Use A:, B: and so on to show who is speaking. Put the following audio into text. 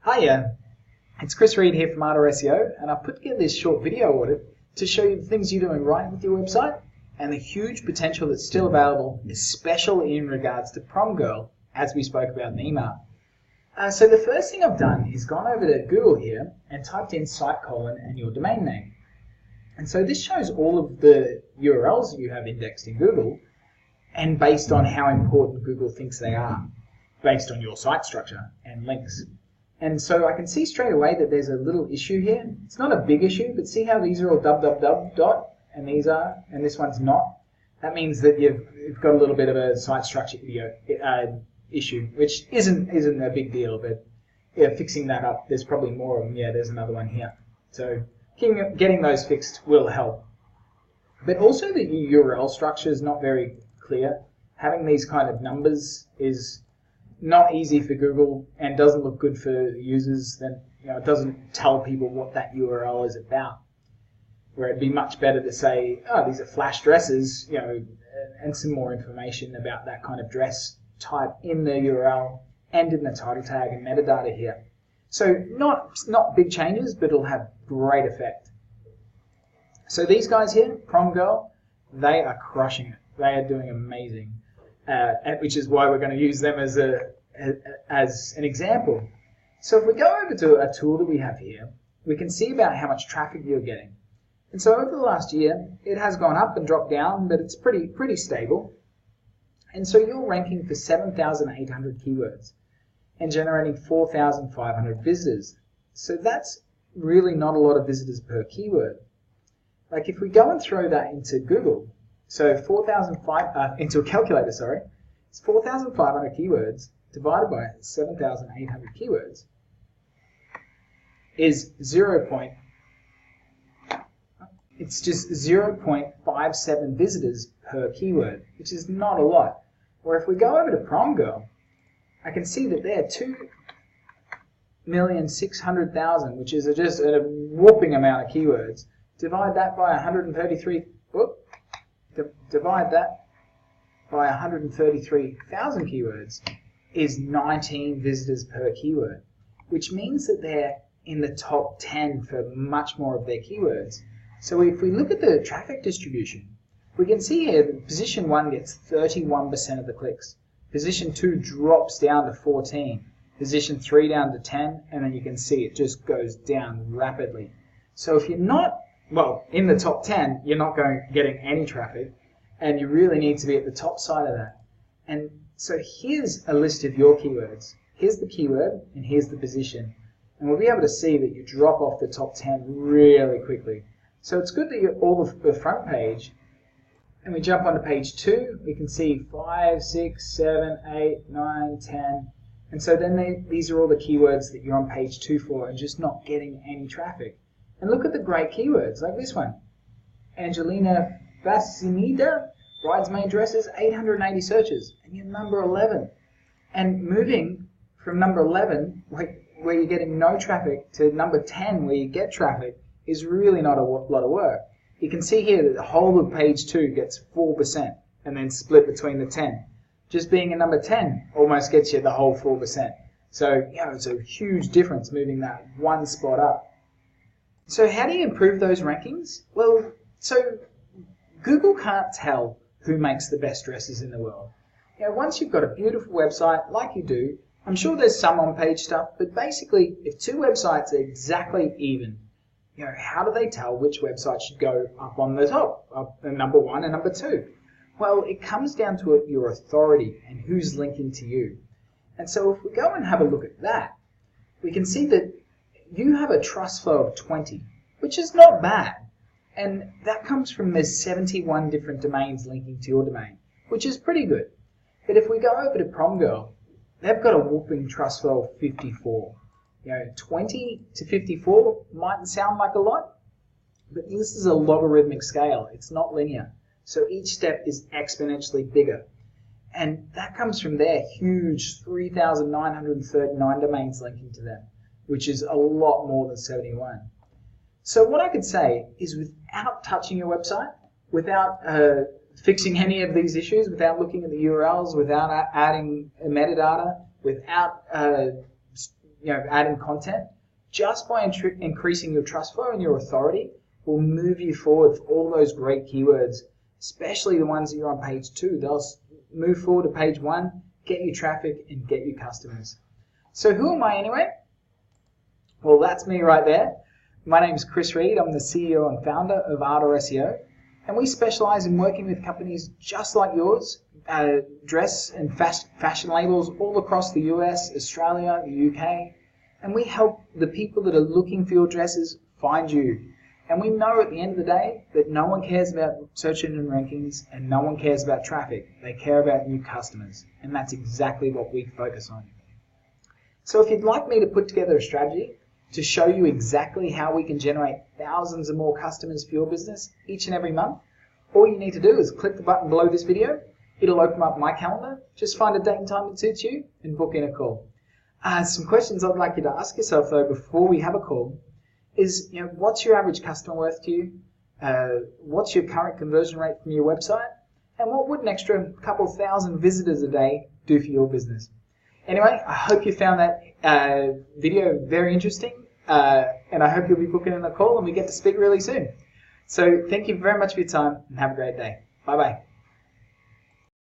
A: Hiya, it's Chris Reed here from Art SEO, and I've put together this short video audit to show you the things you're doing right with your website and the huge potential that's still available, especially in regards to Prom Girl, as we spoke about in the email. So the first thing I've done is gone over to Google here and typed in site colon and your domain name. And so this shows all of the URLs that you have indexed in Google and based on how important Google thinks they are, based on your site structure and links. And so I can see straight away that there's a little issue here. It's not a big issue, but see how these are all www and these are, and this one's not? That means that you've got a little bit of a site structure issue, which isn't a big deal, but yeah, fixing that up, there's probably more of them. Yeah, there's another one here. So getting those fixed will help. But also the URL structure is not very clear. Having these kind of numbers is not easy for Google and doesn't look good for users. Then it doesn't tell people what that URL is about. Where it'd be much better to say, oh, these are flash dresses, and some more information about that kind of dress type in the URL and in the title tag and metadata here. So not big changes, but it'll have great effect. So these guys here, Prom Girl, they are crushing it. They are doing amazing. Which is why we're going to use them as an example. So if we go over to a tool that we have here, we can see about how much traffic you're getting. And so over the last year, it has gone up and dropped down, but it's pretty stable. And so you're ranking for 7,800 keywords and generating 4,500 visitors. So that's really not a lot of visitors per keyword. Like if we go and throw that into Google, so into a calculator, sorry, it's 4,500 keywords divided by 7,800 keywords is it's just 0.57 visitors per keyword, which is not a lot. Or if we go over to Prom Girl, I can see that they're 2,600,000, which is just a whopping amount of keywords. Divide that by 133,000 keywords is 19 visitors per keyword, which means that they're in the top 10 for much more of their keywords. So if we look at the traffic distribution, we can see here that position 1 gets 31% of the clicks. Position 2 drops down to 14. Position 3 down to 10, and then you can see it just goes down rapidly. So if you're not, in the top 10, you're not getting any traffic, and you really need to be at the top side of that. And so here's a list of your keywords. Here's the keyword, and here's the position. And we'll be able to see that you drop off the top 10 really quickly. So it's good that you're all the front page, and we jump onto page 2, we can see 5, 6, 7, 8, 9, 10, and so then these are all the keywords that you're on page 2 for and just not getting any traffic. And look at the great keywords, like this one. Angelina Facinida, bridesmaid dresses, 880 searches, and you're number 11. And moving from number 11, where you're getting no traffic, to number 10, where you get traffic, is really not a lot of work. You can see here that the whole of page 2 gets 4% and then split between the 10. Just being a number 10 almost gets you the whole 4%. So, it's a huge difference moving that one spot up. So how do you improve those rankings? Well, so Google can't tell who makes the best dresses in the world. Once you've got a beautiful website like you do, I'm sure there's some on-page stuff, but basically if two websites are exactly even, how do they tell which website should go up on the top, number 1 and number 2? Well, it comes down to your authority and who's linking to you. And so if we go and have a look at that, we can see that you have a trust flow of 20, which is not bad. And that comes from there's 71 different domains linking to your domain, which is pretty good. But if we go over to Prom Girl, they've got a whopping trust flow of 54. 20 to 54 mightn't sound like a lot, but this is a logarithmic scale. It's not linear. So each step is exponentially bigger. And that comes from their huge 3,939 domains linking to them, which is a lot more than 71. So what I could say is without touching your website, without fixing any of these issues, without looking at the URLs, without adding metadata, without adding content, just by increasing your trust flow and your authority, will move you forward for all those great keywords, especially the ones that you're on page 2. They'll move forward to page 1, get you traffic, and get you customers. So who am I anyway? Well, that's me right there. My name is Chris Reed. I'm the CEO and founder of Ardor SEO, and we specialize in working with companies just like yours, dress and fashion labels all across the US, Australia, the UK, and we help the people that are looking for your dresses find you. And we know at the end of the day that no one cares about search engine rankings and no one cares about traffic. They care about new customers, and that's exactly what we focus on. So if you'd like me to put together a strategy to show you exactly how we can generate thousands of more customers for your business each and every month, all you need to do is click the button below this video. It'll open up my calendar. Just find a date and time that suits you and book in a call. Some questions I'd like you to ask yourself though before we have a call is, what's your average customer worth to you? What's your current conversion rate from your website? And what would an extra couple thousand visitors a day do for your business? Anyway, I hope you found that video very interesting, and I hope you'll be booking in a call and we get to speak really soon. So thank you very much for your time and have a great day. Bye-bye.